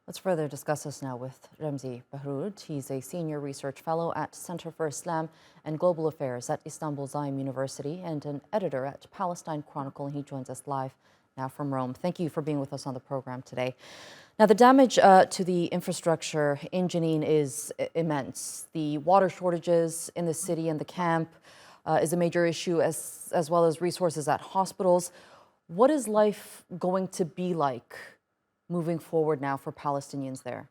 Let's further discuss this now with Ramzy Baroud. He's a senior research fellow at Center for Islam and Global Affairs at Istanbul Zaim University and an editor at Palestine Chronicle. And he joins us live now from Rome. Thank you for being with us on the program today. Now, the damage to the infrastructure in Jenin is immense. The water shortages in the city and the camp is a major issue, as well as resources at hospitals. What is life going to be like moving forward now for Palestinians there?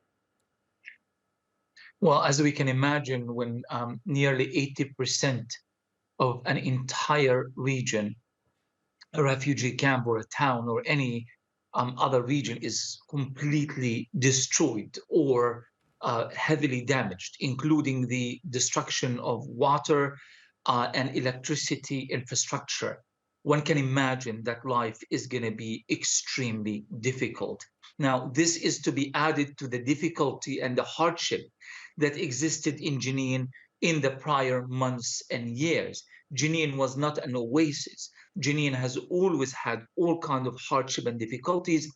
Well, as we can imagine, when nearly 80% of an entire region, a refugee camp or a town or any other region is completely destroyed or heavily damaged, including the destruction of water and electricity infrastructure, one can imagine that life is going to be extremely difficult. Now, this is to be added to the difficulty and the hardship that existed in Jenin in the prior months and years. Jenin was not an oasis. Jenin has always had all kinds of hardship and difficulties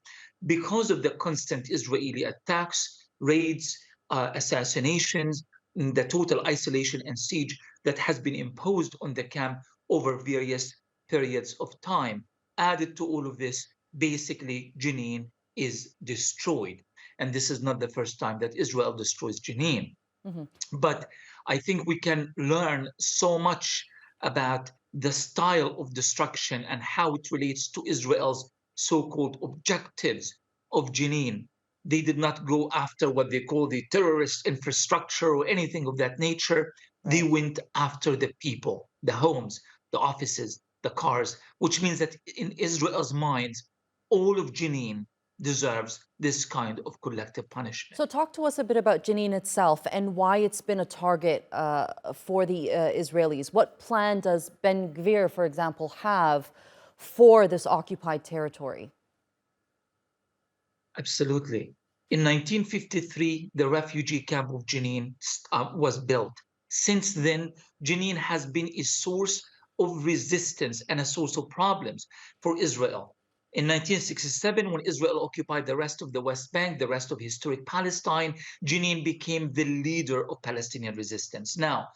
because of the constant Israeli attacks, raids, assassinations, the total isolation and siege that has been imposed on the camp over various periods of time. Added to all of this, basically, Jenin is destroyed. And this is not the first time that Israel destroys Jenin. Mhm. But I think we can learn so much about the style of destruction and how it relates to Israel's so-called objectives of Jenin. They did not go after what they call the terrorist infrastructure or anything of that nature. They Right. went after the people, the homes, the offices, the cars, which means that in Israel's minds, all of Jenin deserves this kind of collective punishment. So, talk to us a bit about Jenin itself and why it's been a target for the Israelis. What plan does Ben Gvir, for example, have for this occupied territory? Absolutely. In 1953, the refugee camp of Jenin was built. Since then, Jenin has been a source of resistance and a source of problems for Israel. In 1967, when Israel occupied the rest of the West Bank, the rest of historic Palestine, Jenin became the leader of Palestinian resistance. Now,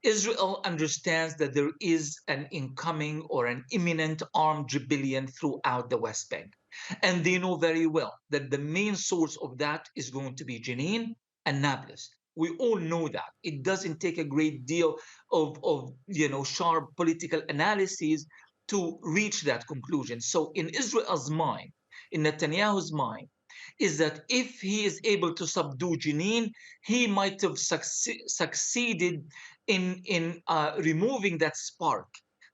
Israel understands that there is an incoming or an imminent armed rebellion throughout the West Bank. And they know very well that the main source of that is going to be Jenin and Nablus. We all know that. It doesn't take a great deal of sharp political analyses to reach that conclusion. So in Israel's mind, in Netanyahu's mind, is that if he is able to subdue Jenin, he might have succeeded in removing that spark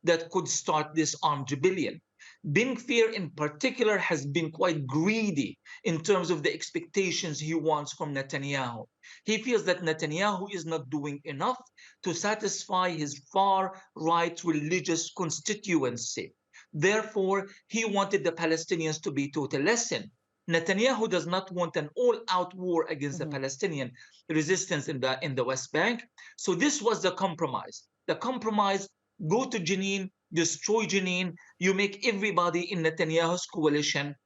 that could start this armed rebellion. Ben Gvir in particular has been quite greedy in terms of the expectations he wants from Netanyahu. He feels that Netanyahu is not doing enough to satisfy his far right religious constituency. Therefore, he wanted the Palestinians to be taught a lesson. Netanyahu does not want an all-out war against the Hmm. Palestinian resistance in the West Bank. So this was the compromise. The compromise: go to Jenin, destroy Jenin, you make everybody in Netanyahu's coalition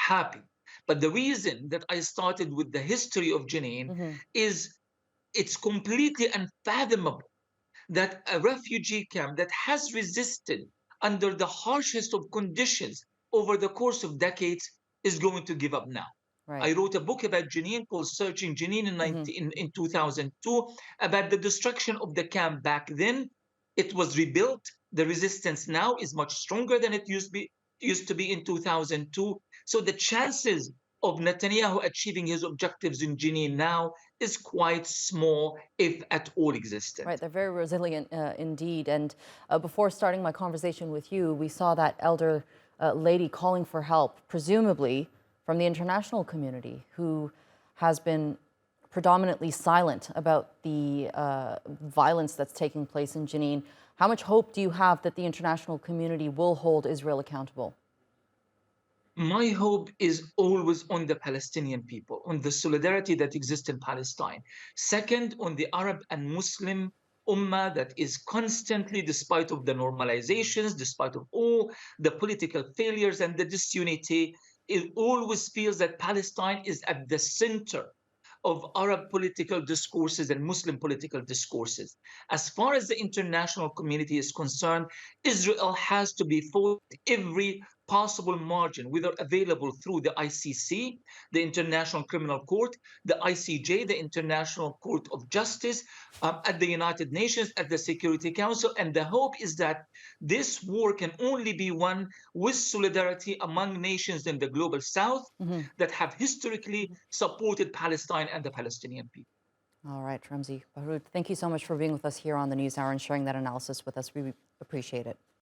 happy. But the reason that I started with the history of Jenin Hmm. is it's completely unfathomable that a refugee camp that has resisted under the harshest of conditions over the course of decades is going to give up now. Right. I wrote a book about Jenin called Searching Jenin Hmm. in 2002 about the destruction of the camp back then. It was rebuilt. The resistance now is much stronger than it used to be in 2002. So the chances of Netanyahu achieving his objectives in Jenin now is quite small, if at all existent. Right, they're very resilient indeed. And before starting my conversation with you, we saw that elder lady calling for help, presumably from the international community, who has been predominantly silent about the violence that's taking place in Jenin. How much hope do you have that the international community will hold Israel accountable? My hope is always on the Palestinian people, on the solidarity that exists in Palestine. Second, on the Arab and Muslim ummah that is constantly, despite of the normalizations, despite of all the political failures and the disunity, it always feels that Palestine is at the center of Arab political discourses and Muslim political discourses. As far as the international community is concerned, Israel has to be fought every possible margin, whether available through the ICC, the International Criminal Court, the ICJ, the International Court of Justice, at the United Nations, at the Security Council. And the hope is that this war can only be won with solidarity among nations in the global south Mhm. that have historically supported Palestine and the Palestinian people. All right, Ramzy Baroud, thank you so much for being with us here on the News Hour and sharing that analysis with us. We appreciate it.